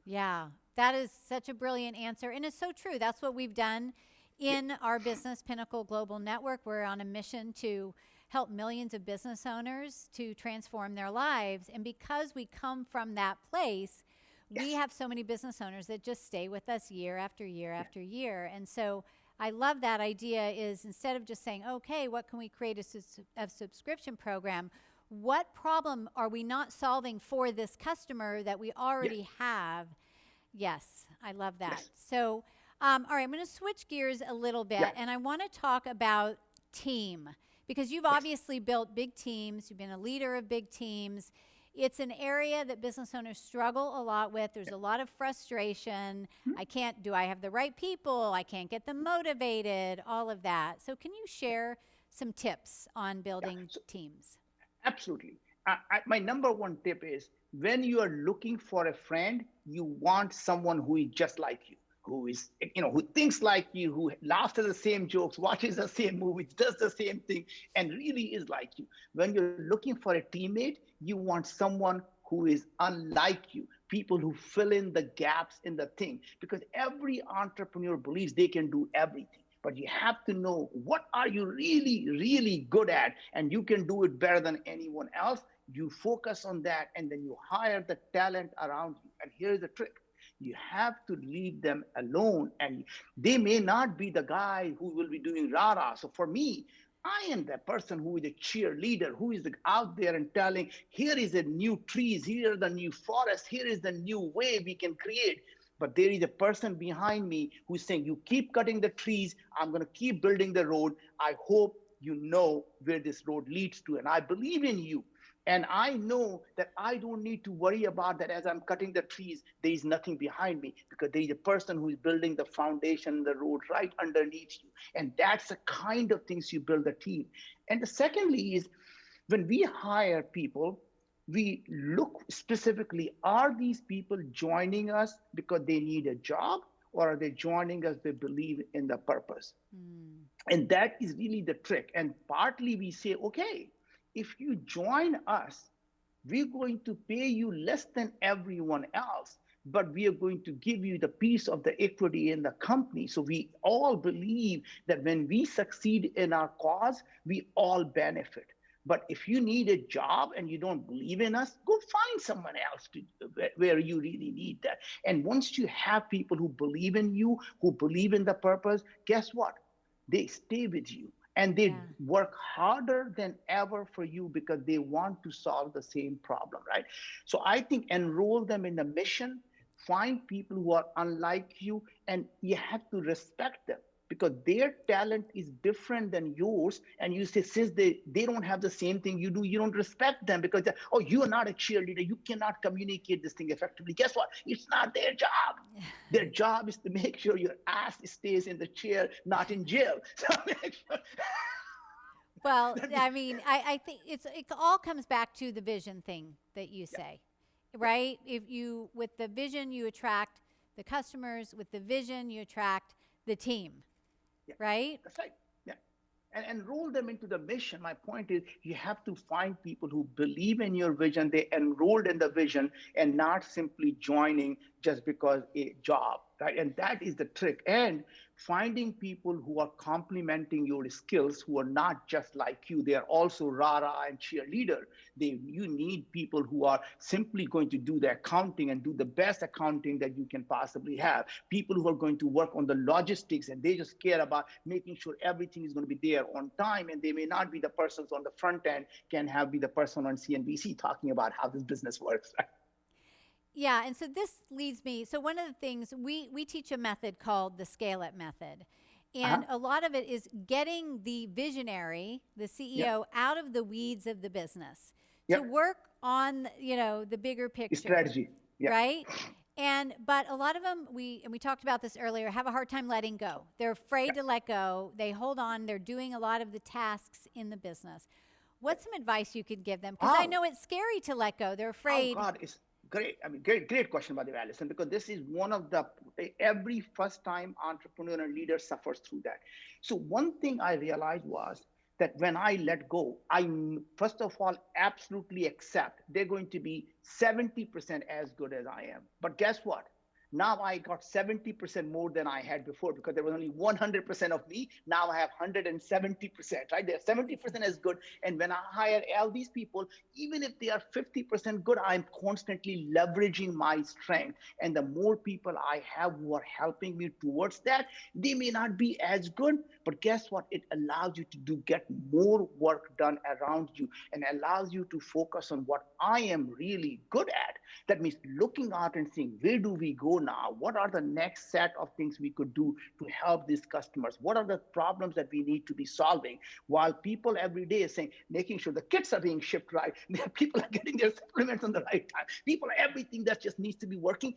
Yeah, that is such a brilliant answer. And it's so true. That's what we've done in our business, Pinnacle Global Network. We're on a mission to help millions of business owners to transform their lives. And because we come from that place, we have so many business owners that just stay with us year after year after year. And so I love that idea is instead of just saying, okay, what can we create a subscription program? What problem are we not solving for this customer that we already have? Yes, I love that. Yes. So, all right, I'm going to switch gears a little bit, and I want to talk about team, because you've obviously built big teams. You've been a leader of big teams. It's an area that business owners struggle a lot with. There's a lot of frustration. Do I have the right people? I can't get them motivated, all of that. So can you share some tips on building teams? Absolutely. My number one tip is, when you are looking for a friend, you want someone who is just like you, who is, who thinks like you, who laughs at the same jokes, watches the same movies, does the same thing, and really is like you. When you're looking for a teammate, you want someone who is unlike you, people who fill in the gaps in the thing, because every entrepreneur believes they can do everything. But you have to know, what are you really, really good at? And you can do it better than anyone else. You focus on that, and then you hire the talent around you. And here's the trick. You have to leave them alone. And they may not be the guy who will be doing rah-rah. So for me, I am the person who is a cheerleader, who is out there and telling, here is a new trees, here are the new forests, here is the new way we can create. But there is a person behind me who's saying, you keep cutting the trees, I'm going to keep building the road. I hope you know where this road leads to, and I believe in you. And I know that I don't need to worry about that as I'm cutting the trees. There is nothing behind me, because there is a person who is building the foundation, the road right underneath you. And that's the kind of things you build a team. And the secondly is, when we hire people, we look specifically, are these people joining us because they need a job, or are they joining us, they believe in the purpose? And that is really the trick. And partly we say, okay, if you join us, we're going to pay you less than everyone else, but we are going to give you the piece of the equity in the company. So we all believe that when we succeed in our cause, we all benefit. But if you need a job and you don't believe in us, go find someone else where you really need that. And once you have people who believe in you, who believe in the purpose, guess what? They stay with you and they Yeah. work harder than ever for you because they want to solve the same problem, right? So I think enroll them in the mission, find people who are unlike you, and you have to respect them because their talent is different than yours. And you say, since they don't have the same thing you do, you don't respect them because, oh, you are not a cheerleader, you cannot communicate this thing effectively. Guess what? It's not their job. Their job is to make sure your ass stays in the chair, not in jail. So make sure Well, that I mean, I think it all comes back to the vision thing that you yeah, say, yeah, right? If you with the vision you attract the customers, with the vision you attract the team, yeah. right? That's right. Yeah. And enroll them into the mission. My point is, you have to find people who believe in your vision, they enrolled in the vision, and not simply joining just because a job, right? And that is the trick. And finding people who are complementing your skills, who are not just like you, they are also rah-rah and cheerleader. You need people who are simply going to do the accounting and do the best accounting that you can possibly have. People who are going to work on the logistics and they just care about making sure everything is going to be there on time. And they may not be the persons on the front end, can have be the person on CNBC talking about how this business works. Yeah, and so this leads me. So one of the things we teach a method called the scale it method. Uh-huh. And a lot of it is getting the visionary, the Yeah. CEO out of the weeds of the business Yeah. to work on, the bigger picture, Strategy. Yeah. right? And but a lot of them we talked about this earlier have a hard time letting go. They're Yeah. afraid to let go. They hold on. They're doing a lot of the tasks in the business. Yeah. What's some advice you could give them? Because I Oh, know it's scary to let go. They're oh afraid. God, it's great. I mean, great question by the way, Allison, because this is one of the every first time entrepreneur and leader suffers through that. So one thing I realized was that when I let go, I first of all absolutely accept they're going to be 70% as good as I am. But guess what? Now I got 70% more than I had before because there was only 100% of me. Now I have 170%, right? They're 70% as good. And when I hire all these people, even if they are 50% good, I'm constantly leveraging my strength. And the more people I have who are helping me towards that, they may not be as good, but guess what? It allows you to get more work done around you and allows you to focus on what I am really good at. That means looking out and saying, where do we go now? What are the next set of things we could do to help these customers? What are the problems that we need to be solving? While people every day is saying, making sure the kits are being shipped right, people are getting their supplements on the right time, people, everything that just needs to be working.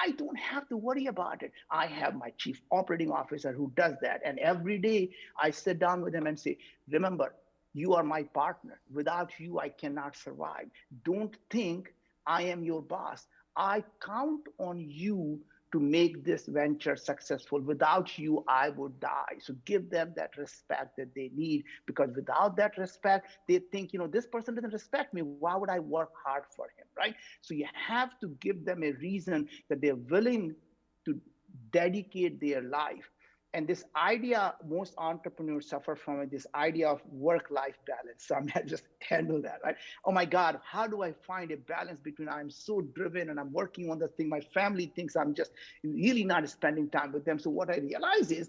I don't have to worry about it. I have my chief operating officer who does that. And every day I sit down with him and say, remember, you are my partner. Without you, I cannot survive. Don't think I am your boss. I count on you to make this venture successful. Without you, I would die. So give them that respect that they need, because without that respect, they think, this person doesn't respect me. Why would I work hard for him, right? So you have to give them a reason that they're willing to dedicate their life. And this idea, most entrepreneurs suffer from it, this idea of work-life balance. So I'm gonna just handle that, right? Oh my God, how do I find a balance between I'm so driven and I'm working on the thing, my family thinks I'm just really not spending time with them. So what I realize is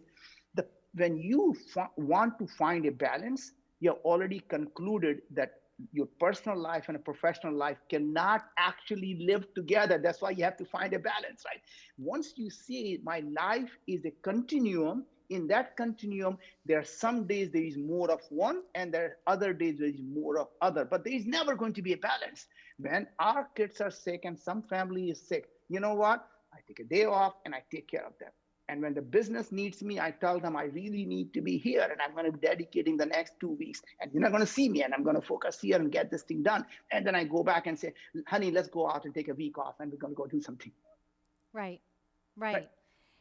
that when you want to find a balance, you've already concluded that your personal life and a professional life cannot actually live together. That's why you have to find a balance, right? Once you see my life is a continuum, in that continuum, there are some days there is more of one, and there are other days there is more of other. But there is never going to be a balance. When our kids are sick and some family is sick, you know what? I take a day off and I take care of them. And when the business needs me, I tell them I really need to be here and I'm going to be dedicating the next 2 weeks. And you're not going to see me and I'm going to focus here and get this thing done. And then I go back and say, honey, let's go out and take a week off and we're going to go do something. Right. Right. Right.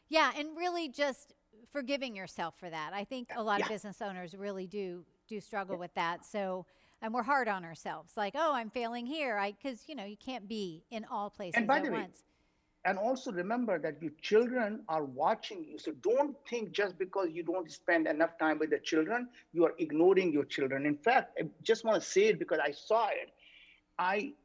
Yeah, and really just forgiving yourself for that. I think a lot of Yeah. business owners really do struggle with that. So, and we're hard on ourselves. Like, oh, I'm failing here. Because you can't be in all And places by at the way, once. And also remember that your children are watching you. So don't think just because you don't spend enough time with the children, you are ignoring your children. In fact, I just want to say it because I saw it.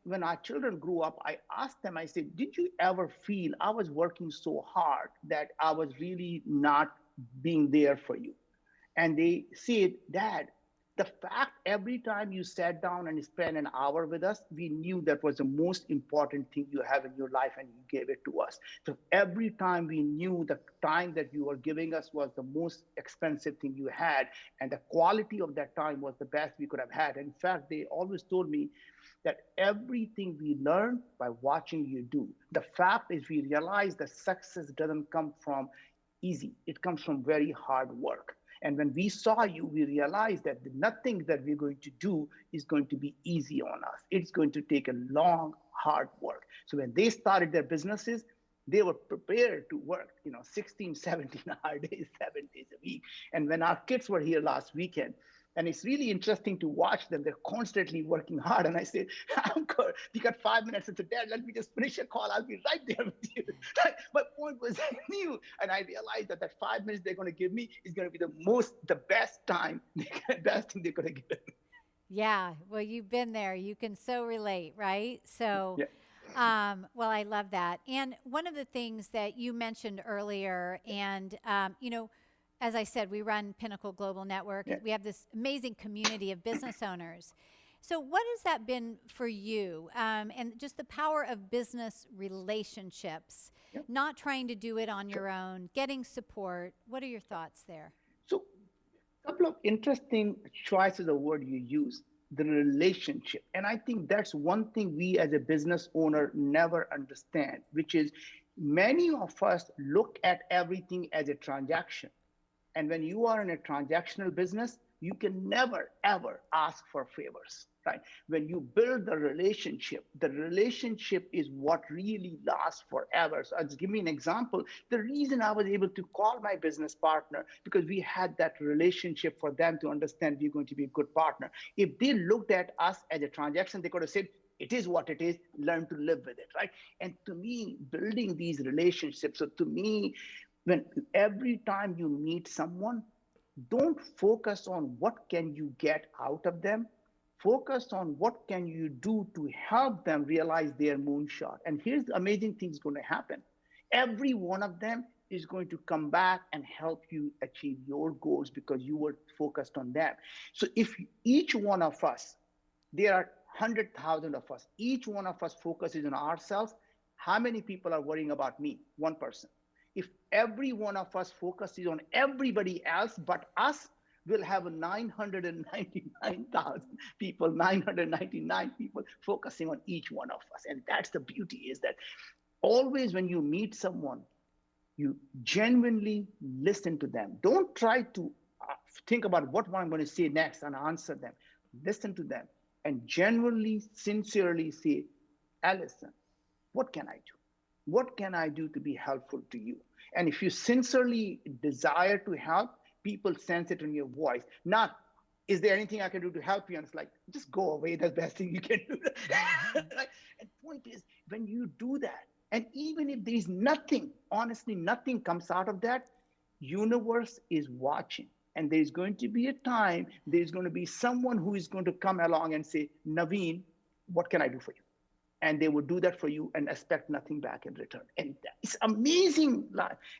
When our children grew up, I asked them, I said, did you ever feel I was working so hard that I was really not being there for you? And they said, Dad, the fact every time you sat down and spent an hour with us, we knew that was the most important thing you have in your life and you gave it to us. So every time we knew the time that you were giving us was the most expensive thing you had, and the quality of that time was the best we could have had. In fact, they always told me that everything we learn by watching you do. The fact is, we realize that success doesn't come from easy, it comes from very hard work. And when we saw you, we realized that nothing that we're going to do is going to be easy on us. It's going to take a long, hard work. So when they started their businesses, they were prepared to work, 16, 17-hour days, 7 days a week. And when our kids were here last weekend, and it's really interesting to watch them. They're constantly working hard. And I say, Uncle, you got 5 minutes. I said, Dad, let me just finish a call. I'll be right there with you. My point was I knew. And I realized that 5 minutes they're going to give me is going to be the best time, the best thing they're going to give me. Yeah, well, you've been there. You can so relate, right? So, Yeah. well, I love that. And one of the things that you mentioned earlier, and as I said, we run Pinnacle Global Network. Yeah. We have this amazing community of business owners. So, what has that been for you? And just the power of business relationships, Yeah. not trying to do it on Sure. your own, getting support. What are your thoughts there? So a couple of interesting choices of word you use, the relationship. And I think that's one thing we as a business owner never understand, which is many of us look at everything as a transaction. And when you are in a transactional business, you can never, ever ask for favors, right? When you build the relationship is what really lasts forever. So I'll just give me an example. The reason I was able to call my business partner, because we had that relationship for them to understand we're going to be a good partner. If they looked at us as a transaction, they could have said, it is what it is, learn to live with it, right? And to me, building these relationships, so to me, when every time you meet someone, don't focus on what can you get out of them, focus on what can you do to help them realize their moonshot. And here's the amazing things going to happen. Every one of them is going to come back and help you achieve your goals because you were focused on them. So if each one of us, there are 100,000 of us, each one of us focuses on ourselves, how many people are worrying about me? One person. If every one of us focuses on everybody else but us, we'll have 999,000 people, 999 people focusing on each one of us. And that's the beauty, is that always when you meet someone, you genuinely listen to them. Don't try to think about what I'm going to say next and answer them. Listen to them and genuinely, sincerely say, Allison, what can I do? What can I do to be helpful to you? And if you sincerely desire to help, people sense it in your voice. Not, is there anything I can do to help you? And it's like, just go away. That's the best thing you can do. Right? And the point is, when you do that, and even if there's nothing, honestly, nothing comes out of that, universe is watching. And there's going to be a time, there's going to be someone who is going to come along and say, Naveen, what can I do for you? And they would do that for you and expect nothing back in return. And it's amazing.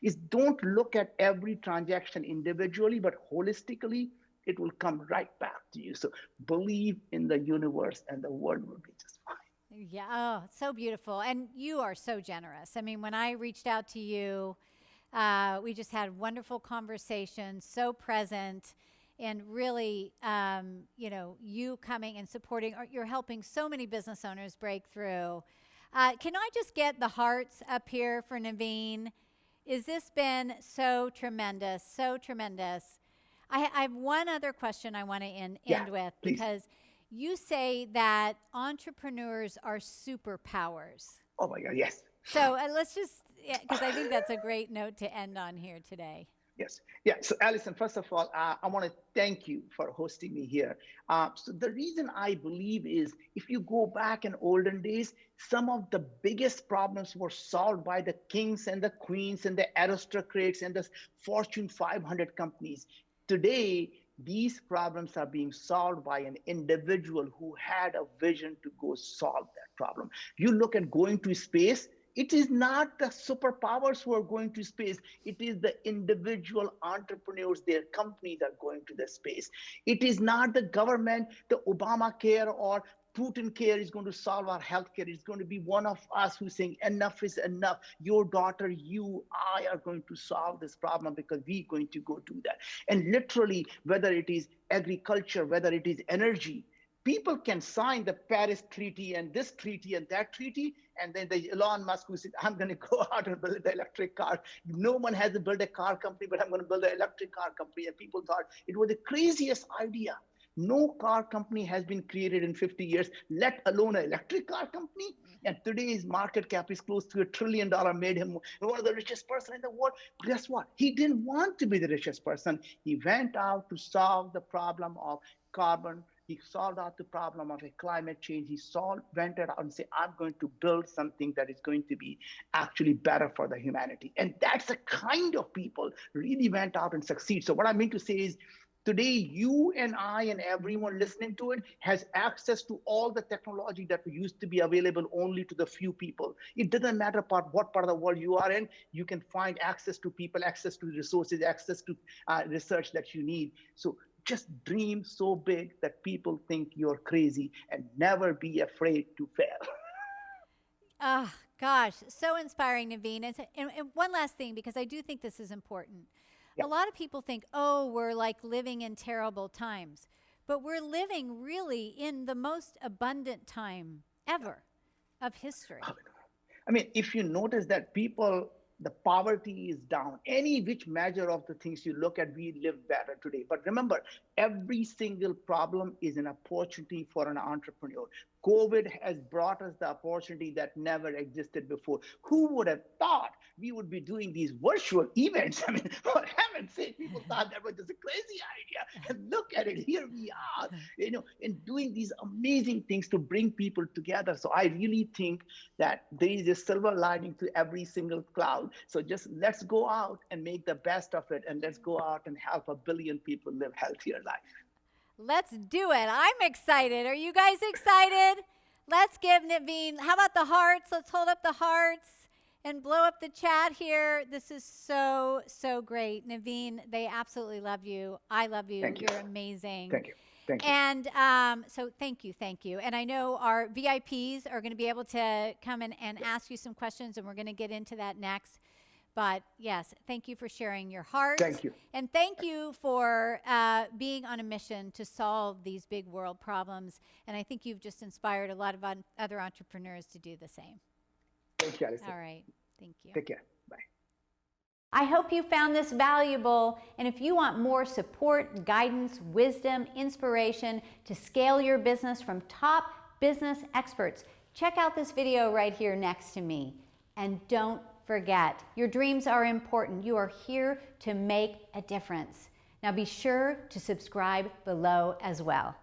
Is don't look at every transaction individually, but holistically, it will come right back to you. So believe in the universe and the world will be just fine. Yeah, oh, so beautiful. And you are so generous. I mean, when I reached out to you, we just had wonderful conversations, so present, and really, you coming and supporting, you're helping so many business owners break through. Can I just get the hearts up here for Naveen? Is this been so tremendous, so tremendous? I have one other question I want to end with, Please. because you say that entrepreneurs are superpowers. Oh my God, yes. So let's just, because I think that's a great note to end on here today. Yes. Yeah. So, Allison, first of all, I want to thank you for hosting me here. So, the reason I believe is if you go back in olden days, some of the biggest problems were solved by the kings and the queens and the aristocrats and the Fortune 500 companies. Today, these problems are being solved by an individual who had a vision to go solve that problem. You look at going to space, it is not the superpowers who are going to space. It is the individual entrepreneurs, their companies are going to the space. It is not the government, the Obamacare or Putin care is going to solve our healthcare. It's going to be one of us who's saying enough is enough. Your daughter, you, I are going to solve this problem because we're going to go do that. And literally, whether it is agriculture, whether it is energy, people can sign the Paris Treaty and this treaty and that treaty, and then the Elon Musk who said, I'm going to go out and build the electric car. No one has to build a car company, but I'm going to build an electric car company. And people thought it was the craziest idea. No car company has been created in 50 years, let alone an electric car company. And today's market cap is close to $1 trillion, made him one of the richest person in the world. Guess what? He didn't want to be the richest person. He went out to solve the problem of carbon. He solved out the problem of a climate change. He went out and said, I'm going to build something that is going to be actually better for the humanity. And that's the kind of people really went out and succeed. So what I mean to say is, today, you and I and everyone listening to it has access to all the technology that used to be available only to the few people. It doesn't matter what part of the world you are in, you can find access to people, access to resources, access to research that you need. So just dream so big that people think you're crazy and never be afraid to fail. Oh, gosh, so inspiring, Naveen. And one last thing, because I do think this is important. Yeah. A lot of people think, oh, we're like living in terrible times, but we're living really in the most abundant time ever of history. I mean, if you notice that people, the poverty is down, any which measure of the things you look at, we live better today. But remember, every single problem is an opportunity for an entrepreneur. COVID has brought us the opportunity that never existed before. Who would have thought we would be doing these virtual events? I mean, for heaven's sake, people thought that was just a crazy idea. And look at it, here we are, and doing these amazing things to bring people together. So I really think that there is a silver lining to every single cloud. So just let's go out and make the best of it, and let's go out and help 1 billion people live healthier life. Let's do it. I'm excited. Are you guys excited? Let's give Naveen, how about the hearts? Let's hold up the hearts and blow up the chat here. This is so, so great. Naveen, they absolutely love you. I love you. Thank you. You're amazing. Thank you. Thank you. And so thank you. And I know our VIPs are going to be able to come in and ask you some questions, and we're going to get into that next. But yes, thank you for sharing your heart. Thank you. And thank you for being on a mission to solve these big world problems. And I think you've just inspired a lot of other entrepreneurs to do the same. Thank you, Allison. All right. Thank you. Take care. Bye. I hope you found this valuable. And if you want more support, guidance, wisdom, inspiration to scale your business from top business experts, check out this video right here next to me. And don't forget, your dreams are important. You are here to make a difference. Now be sure to subscribe below as well.